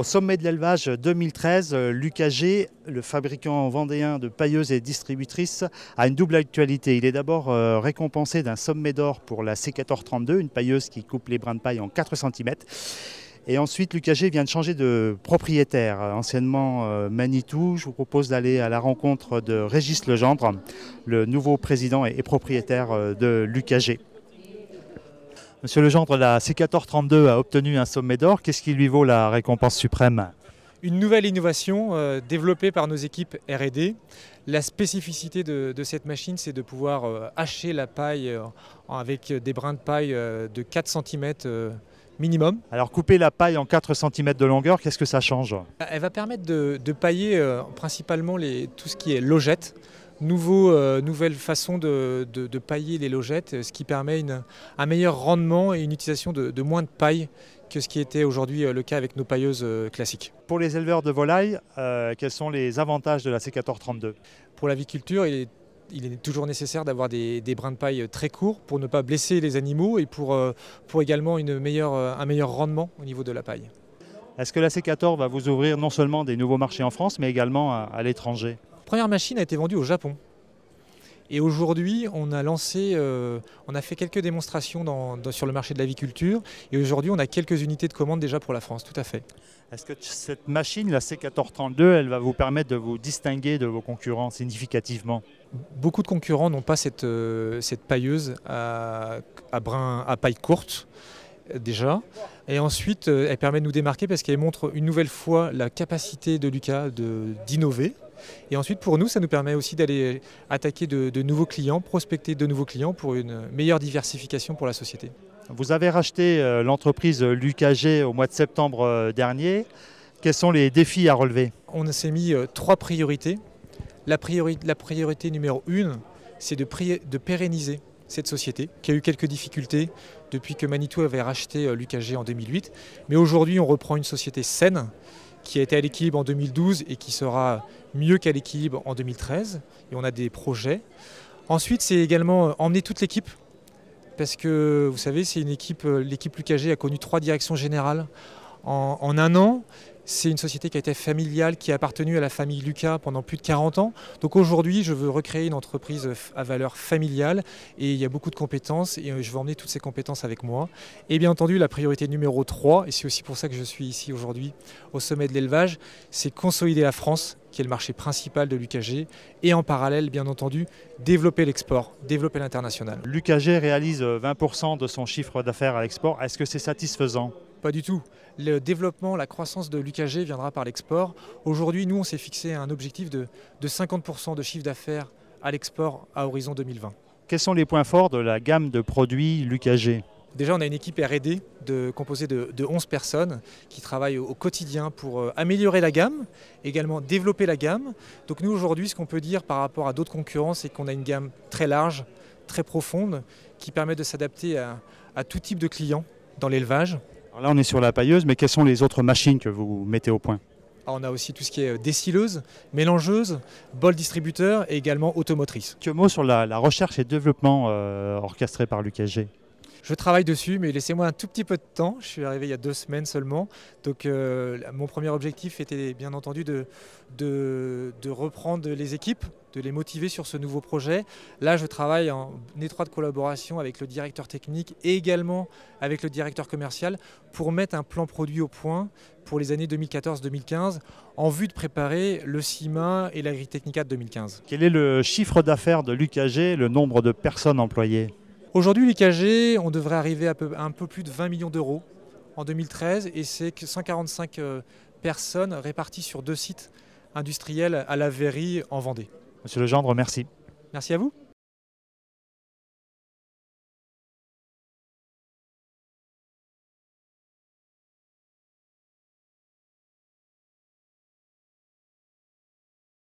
Au sommet de l'élevage 2013, l'UKG, le fabricant vendéen de pailleuses et distributrices, a une double actualité. Il est d'abord récompensé d'un sommet d'or pour la C1432, une pailleuse qui coupe les brins de paille en 4 cm. Et ensuite, l'UKG vient de changer de propriétaire. Anciennement Manitou, je vous propose d'aller à la rencontre de Régis Legendre, le nouveau président et propriétaire de l'UKG. Monsieur Legendre, la C1432 a obtenu un sommet d'or. Qu'est-ce qui lui vaut la récompense suprême? Une nouvelle innovation développée par nos équipes R&D. La spécificité de cette machine, c'est de pouvoir hacher la paille avec des brins de paille de 4 cm minimum. Alors couper la paille en 4 cm de longueur, qu'est-ce que ça change? Elle va permettre de pailler principalement tout ce qui est logette. Nouvelle façon de pailler les logettes, ce qui permet un meilleur rendement et une utilisation de moins de paille que ce qui était aujourd'hui le cas avec nos pailleuses classiques. Pour les éleveurs de volailles, quels sont les avantages de la C1432? Pour l'aviculture, il est toujours nécessaire d'avoir des brins de paille très courts pour ne pas blesser les animaux et pour également un meilleur rendement au niveau de la paille. Est-ce que la C14 va vous ouvrir non seulement des nouveaux marchés en France, mais également à l'étranger? La première machine a été vendue au Japon. Et aujourd'hui, on a fait quelques démonstrations sur le marché de l'aviculture. Et aujourd'hui, on a quelques unités de commande déjà pour la France, tout à fait. Est-ce que cette machine, la C1432, elle va vous permettre de vous distinguer de vos concurrents significativement? Beaucoup de concurrents n'ont pas cette pailleuse à paille courte déjà. Et ensuite, elle permet de nous démarquer parce qu'elle montre une nouvelle fois la capacité de Lucas d'innover. Et ensuite, pour nous, ça nous permet aussi d'aller attaquer de nouveaux clients, prospecter de nouveaux clients pour une meilleure diversification pour la société. Vous avez racheté l'entreprise l'UKG au mois de septembre dernier. Quels sont les défis à relever? On s'est mis 3 priorités. La priorité numéro 1, c'est de pérenniser cette société qui a eu quelques difficultés depuis que Manitou avait racheté l'UKG en 2008. Mais aujourd'hui, on reprend une société saine qui a été à l'équilibre en 2012 et qui sera mieux qu'à l'équilibre en 2013. Et on a des projets. Ensuite, c'est également emmener toute l'équipe. Parce que, vous savez, l'équipe l'UKG a connu 3 directions générales en un an. C'est une société qui a été familiale, qui a appartenu à la famille Lucas pendant plus de 40 ans. Donc aujourd'hui, je veux recréer une entreprise à valeur familiale et il y a beaucoup de compétences et je veux emmener toutes ces compétences avec moi. Et bien entendu, la priorité numéro 3, et c'est aussi pour ça que je suis ici aujourd'hui au sommet de l'élevage, c'est consolider la France, qui est le marché principal de l'UKG, et en parallèle, bien entendu, développer l'export, développer l'international. L'UKG réalise 20% de son chiffre d'affaires à l'export. Est-ce que c'est satisfaisant? Pas du tout. Le développement, la croissance de l'UKG viendra par l'export. Aujourd'hui, nous, on s'est fixé un objectif de 50% de chiffre d'affaires à l'export à horizon 2020. Quels sont les points forts de la gamme de produits l'UKG? Déjà, on a une équipe R&D composée de 11 personnes qui travaillent au quotidien pour améliorer la gamme, également développer la gamme. Donc nous, aujourd'hui, ce qu'on peut dire par rapport à d'autres concurrents, c'est qu'on a une gamme très large, très profonde, qui permet de s'adapter à tout type de clients dans l'élevage. Alors là, on est sur la pailleuse, mais quelles sont les autres machines que vous mettez au point? Alors, on a aussi tout ce qui est décileuse, mélangeuse, bol distributeur et également automotrice. Quelques mots sur la recherche et développement orchestrée par l'UKG. Je travaille dessus, mais laissez-moi un tout petit peu de temps. Je suis arrivé il y a 2 semaines seulement. Donc mon premier objectif était bien entendu de reprendre les équipes, de les motiver sur ce nouveau projet. Là, je travaille en étroite collaboration avec le directeur technique et également avec le directeur commercial pour mettre un plan produit au point pour les années 2014-2015 en vue de préparer le CIMA et l'Agritechnica de 2015. Quel est le chiffre d'affaires de l'UKG, le nombre de personnes employées? Aujourd'hui, l'UKG, on devrait arriver à un peu plus de 20 millions d'euros en 2013 et c'est que 145 personnes réparties sur 2 sites industriels à La Verrie en Vendée. Monsieur Legendre, merci. Merci à vous.